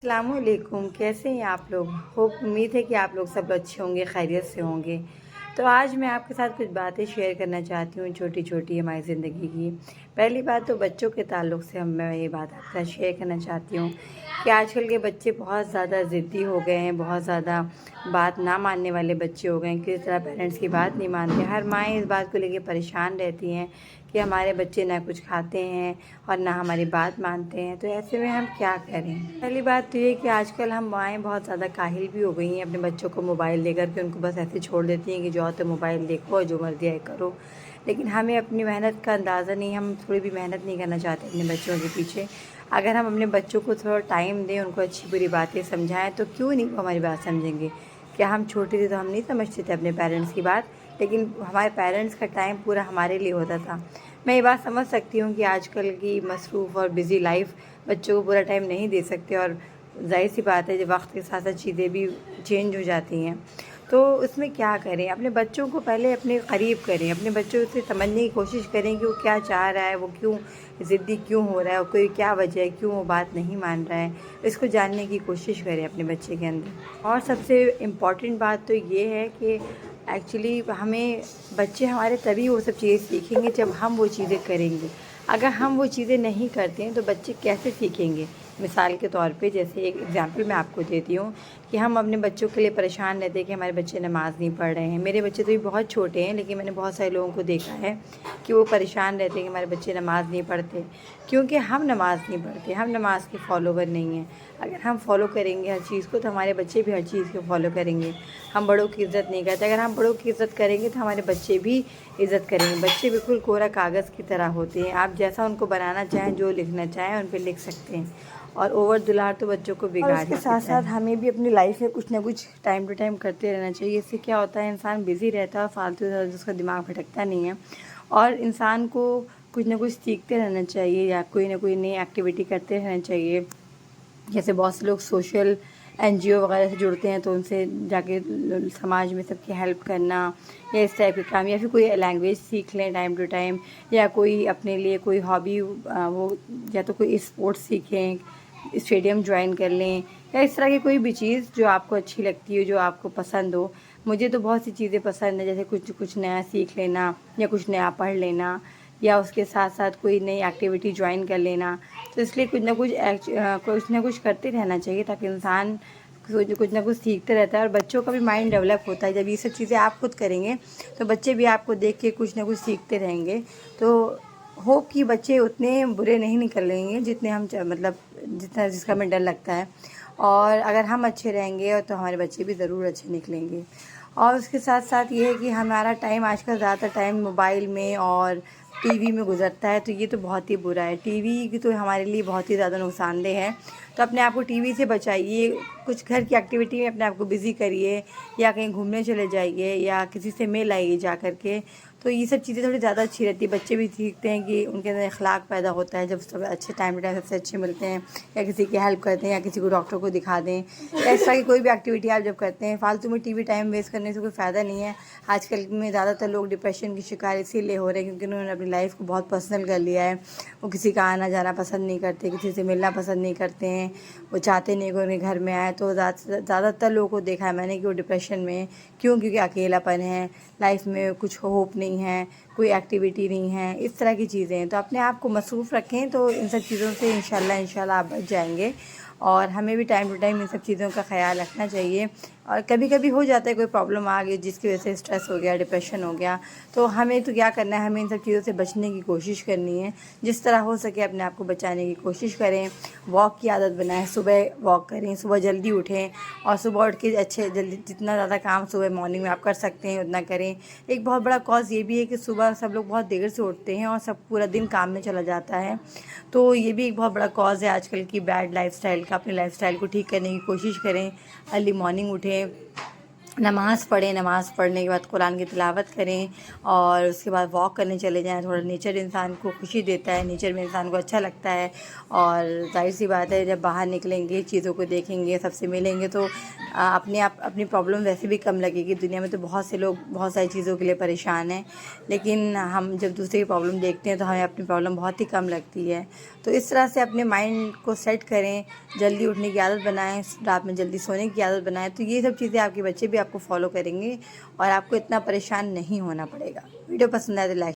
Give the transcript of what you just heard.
अस्सलाम वालेकुम। कैसे हैं आप लोग? उम्मीद है कि आप लोग सब अच्छे होंगे, खैरियत से होंगे। तो आज मैं आपके साथ कुछ बातें शेयर करना चाहती हूँ, छोटी छोटी हमारी ज़िंदगी की। पहली बात तो बच्चों के ताल्लुक़ से मैं ये बात आपके साथ शेयर करना चाहती हूँ कि आजकल के बच्चे बहुत ज़्यादा ज़िद्दी हो गए हैं, बहुत ज़्यादा बात ना मानने वाले बच्चे हो गए हैं। किसी तरह पेरेंट्स की बात नहीं मानते। हर माएँ इस बात को लेके परेशान रहती हैं कि हमारे बच्चे ना कुछ खाते हैं और ना हमारी बात मानते हैं। तो ऐसे में हम क्या करें? पहली बात तो ये कि आजकल हम माएँ बहुत ज़्यादा काहिल भी हो गई हैं अपने बच्चों को मोबाइल देकर के उनको बस ऐसे छोड़ देती हैं कि जाओ तो मोबाइल देखो और जो मर्ज़ी है करो। लेकिन हमें अपनी मेहनत का अंदाज़ा नहीं, हम थोड़ी भी मेहनत नहीं करना चाहते अपने बच्चों के पीछे। अगर हम अपने बच्चों को थोड़ा टाइम दें, उनको अच्छी बुरी बातें समझाएँ तो क्यों नहीं वो हमारी बात समझेंगे। क्या हम छोटे थे तो हम नहीं समझते थे अपने पेरेंट्स की बात, लेकिन हमारे पेरेंट्स का टाइम पूरा हमारे लिए होता था। मैं ये बात समझ सकती हूँ कि आजकल की मसरूफ़ और बिज़ी लाइफ बच्चों को पूरा टाइम नहीं दे सकते, और ज़ाहिर सी बात है जब वक्त के साथ साथ चीज़ें भी चेंज हो जाती हैं। तो उसमें क्या करें, अपने बच्चों को पहले अपने क़रीब करें, अपने बच्चों से समझने की कोशिश करें कि वो क्या चाह रहा है, वो क्यों ज़िद्दी क्यों हो रहा है, और कोई क्या वजह है क्यों वो बात नहीं मान रहा है। इसको जानने की कोशिश करें अपने बच्चे के अंदर। और सबसे इम्पॉर्टेंट बात तो ये है कि एक्चुअली हमें बच्चे हमारे तभी वो सब चीज़ें सीखेंगे जब हम वो चीज़ें करेंगे। अगर हम वो चीज़ें नहीं करते हैं तो बच्चे कैसे सीखेंगे? मिसाल के तौर पे जैसे एक एग्ज़ाम्पल मैं आपको देती हूँ कि हम अपने बच्चों के लिए परेशान रहते हैं कि हमारे बच्चे नमाज़ नहीं पढ़ रहे हैं। मेरे बच्चे तो भी बहुत छोटे हैं, लेकिन मैंने बहुत सारे लोगों को देखा है कि वो परेशान रहते हैं कि हमारे बच्चे नमाज़ नहीं पढ़ते, क्योंकि हम नमाज़ नहीं पढ़ते, हम नमाज़ के फॉलोवर नहीं हैं। अगर हम फॉलो करेंगे हर चीज़ को तो हमारे बच्चे भी हर चीज़ को फॉलो करेंगे। हम बड़ों की इज़्ज़त नहीं करते, अगर हम बड़ों की इज़्ज़त करेंगे तो हमारे बच्चे भी इज़्ज़त करेंगे। बच्चे बिल्कुल कोरा कागज़ की तरह होते हैं, आप जैसा उनको बनाना चाहें, जो लिखना चाहें उन पे लिख सकते हैं, और ओवर दुलार तो बच्चों को बिगाड़ ही देता है। और उसके साथ साथ हमें भी अपनी लाइफ में कुछ ना कुछ टाइम टू टाइम करते रहना चाहिए। इससे क्या होता है, इंसान बिज़ी रहता है और फालतू उसका दिमाग भटकता नहीं है, और इंसान को कुछ ना कुछ सीखते रहना चाहिए या कोई ना कोई नई एक्टिविटी करते रहना चाहिए। जैसे बहुत से लोग सोशल एनजीओ वगैरह से जुड़ते हैं तो उनसे जाके समाज में सबकी हेल्प करना, या इस टाइप के काम, या फिर कोई लैंग्वेज सीख लें टाइम टू टाइम, या कोई अपने लिए कोई हॉबी वो, या तो कोई स्पोर्ट्स सीखें, स्टेडियम ज्वाइन कर लें, या इस तरह की कोई भी चीज़ जो आपको अच्छी लगती हो, जो आपको पसंद हो। मुझे तो बहुत सी चीज़ें पसंद है, जैसे कुछ कुछ नया सीख लेना या कुछ नया पढ़ लेना, या उसके साथ साथ कोई नई एक्टिविटी ज्वाइन कर लेना। तो इसलिए कुछ ना कुछ करते रहना चाहिए ताकि इंसान कुछ ना कुछ सीखते रहता है, और बच्चों का भी माइंड डेवलप होता है। जब ये सब चीज़ें आप खुद करेंगे तो बच्चे भी आपको देख के कुछ ना कुछ सीखते रहेंगे। तो होप कि बच्चे उतने बुरे नहीं निकलेंगे जितने हम मतलब जितना जिसका हमें डर लगता है, और अगर हम अच्छे रहेंगे तो हमारे बच्चे भी ज़रूर अच्छे निकलेंगे। और उसके साथ साथ ये है कि हमारा टाइम आजकल ज़्यादातर टाइम मोबाइल में और टीवी में गुजरता है, तो ये तो बहुत ही बुरा है। टीवी की तो हमारे लिए बहुत ही ज़्यादा नुकसानदेह है। तो अपने आप को टीवी से बचाइए, कुछ घर की एक्टिविटी में अपने आप को बिज़ी करिए, या कहीं घूमने चले जाइए, या किसी से मिल आइए जा कर के। तो ये सब चीज़ें थोड़ी ज़्यादा अच्छी रहती है, बच्चे भी सीखते हैं कि उनके अंदर अखलाक पैदा होता है जब सब अच्छे टाइम टू टाइम सबसे अच्छे मिलते हैं, या किसी की हेल्प करते हैं, या किसी को डॉक्टर को दिखा दें, या इस तरह की कोई भी एक्टिविटी आप जब करते हैं। फालतू में टीवी टाइम वेस्ट करने से कोई फ़ायदा नहीं है। आजकल में ज़्यादातर लोग डिप्रेशन की शिकार इसीलिए हो रहे हैं क्योंकि उन्होंने अपनी लाइफ को बहुत पर्सनल कर लिया है। वो किसी का आना जाना पसंद नहीं करते, किसी से मिलना पसंद नहीं करते हैं, वो चाहते नहीं कि उनके घर में आए। तो ज़्यादातर लोगों को देखा है मैंने कि वो डिप्रेशन में क्यों, क्योंकि अकेलापन है, लाइफ में कुछ होप नहीं है, कोई एक्टिविटी नहीं है, इस तरह की चीज़ें हैं। तो अपने आप को मसरूफ़ रखें तो इन सब चीज़ों से इंशाल्लाह आप बच जाएंगे। और हमें भी टाइम टू टाइम इन सब चीज़ों का ख्याल रखना चाहिए। और कभी कभी हो जाता है कोई प्रॉब्लम आ गई जिसकी वजह से स्ट्रेस हो गया, डिप्रेशन हो गया, तो हमें तो क्या करना है, हमें इन सब चीज़ों से बचने की कोशिश करनी है। जिस तरह हो सके अपने आप को बचाने की कोशिश करें। वॉक की आदत बनाएं, सुबह वॉक करें, सुबह जल्दी उठें, और सुबह उठ के अच्छे जल्दी जितना ज़्यादा काम सुबह मॉर्निंग में आप कर सकते हैं उतना करें। एक बहुत बड़ा कॉज़ ये भी है कि सुबह सब लोग बहुत देर से उठते हैं और सब पूरा दिन काम में चला जाता है, तो ये भी एक बहुत बड़ा कॉज़ है आजकल की बैड लाइफस्टाइल का। अपने लाइफस्टाइल को ठीक करने की कोशिश करें, अर्ली मॉर्निंग उठें, नमाज़ पढ़ें, नमाज़ पढ़ने के बाद कुरान की तिलावत करें, और उसके बाद वॉक करने चले जाएं। थोड़ा नेचर इंसान को खुशी देता है, नेचर में इंसान को अच्छा लगता है, और ज़ाहिर सी बात है जब बाहर निकलेंगे, चीज़ों को देखेंगे, सबसे मिलेंगे तो अपने आप अपनी प्रॉब्लम वैसे भी कम लगेगी। दुनिया में तो बहुत से लोग बहुत सारी चीज़ों के लिए परेशान हैं, लेकिन हम जब दूसरे की प्रॉब्लम देखते हैं तो हमें अपनी प्रॉब्लम बहुत ही कम लगती है। تو اس طرح سے اپنے مائنڈ کو سیٹ کریں، جلدی اٹھنے کی عادت بنائیں، رات میں جلدی سونے کی عادت بنائیں، تو یہ سب چیزیں آپ کے بچے بھی آپ کو فالو کریں گے اور آپ کو اتنا پریشان نہیں ہونا پڑے گا۔ ویڈیو پسند آئے تو لائک